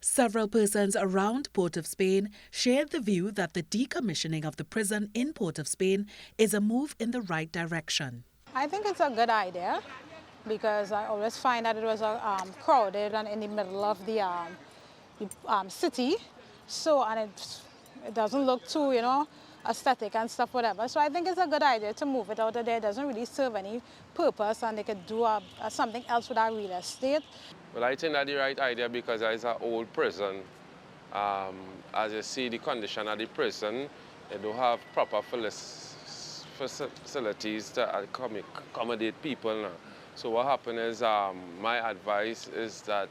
Several persons around Port of Spain shared the view that the decommissioning of the prison in Port of Spain is a move in the right direction. I think it's a good idea because I always find that it was crowded and in the middle of the city. So, and it doesn't look too, aesthetic and stuff, whatever. So I think it's a good idea to move it out of there. It doesn't really serve any purpose, and they could do something else with our real estate. Well, I think that's the right idea because it's an old prison. As you see the condition of the prison, they don't have proper facilities to accommodate people now. So what happens is, my advice is that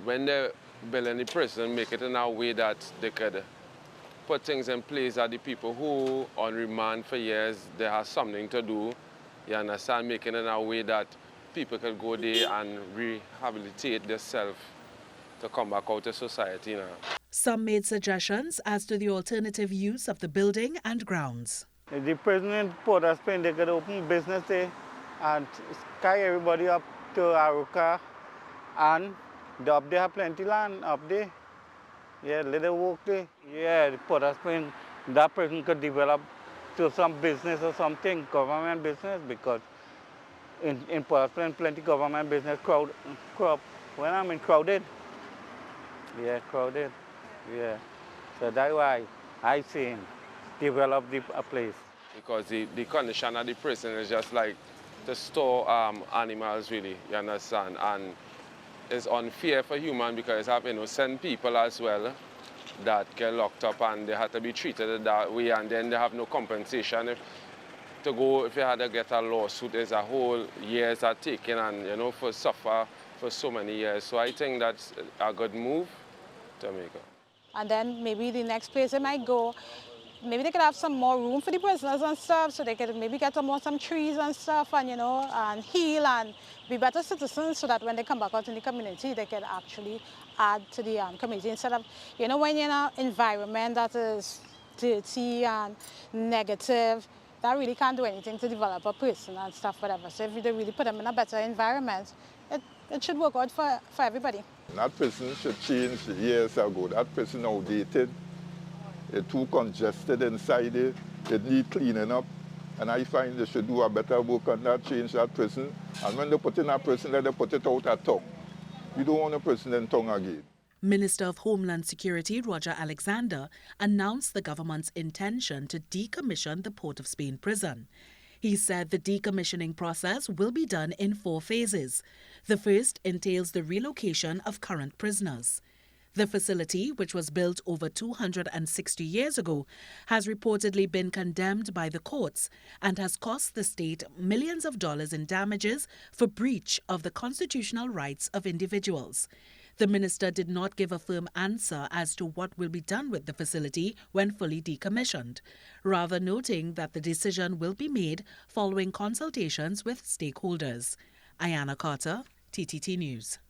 when they're building the prison, make it in a way that they could put things in place that the people who on remand for years, they have something to do. You understand? Make it in a way that people could go there and rehabilitate themselves to come back out to society now. Some made suggestions as to the alternative use of the building and grounds. The prison in Port of Spain, they could open business there and carry everybody up to Aruca, and up there have plenty land up there. Yeah, little work there. Yeah, the Port of Spain, that prison could develop to some business or something, government business, because in Port of Spain, plenty government business crowd. When I'm in crowded. Yeah, crowded. Yeah. So that's why I say develop a place. Because the condition of the prison is just like to store animals, really, you understand? And it's unfair for humans because have innocent people as well that get locked up and they have to be treated that way, and then they have no compensation. If you had to get a lawsuit, there's a whole years are taken and, for suffer for so many years. So I think that's a good move to make. And then maybe the next place they might go, maybe they could have some more room for the prisoners and stuff, so they could maybe get some trees and stuff and, and heal and be better citizens so that when they come back out in the community, they can actually add to the community instead of, when you're in an environment that is dirty and negative, that really can't do anything to develop a person and stuff, whatever. So if they really put them in a better environment, it should work out for everybody. That prison should change years ago. That prison outdated. It's too congested inside it. It needs cleaning up. And I find they should do a better work on that, change that prison. And when they put in that prison, let them put it out at tongue. You don't want a prison in tongue again. Minister of Homeland Security Roger Alexander announced the government's intention to decommission the Port of Spain prison. He said the decommissioning process will be done in 4 phases. The first entails the relocation of current prisoners. The facility, which was built over 260 years ago, has reportedly been condemned by the courts and has cost the state millions of dollars in damages for breach of the constitutional rights of individuals. The minister did not give a firm answer as to what will be done with the facility when fully decommissioned, rather noting that the decision will be made following consultations with stakeholders. Ayana Carter, TTT News.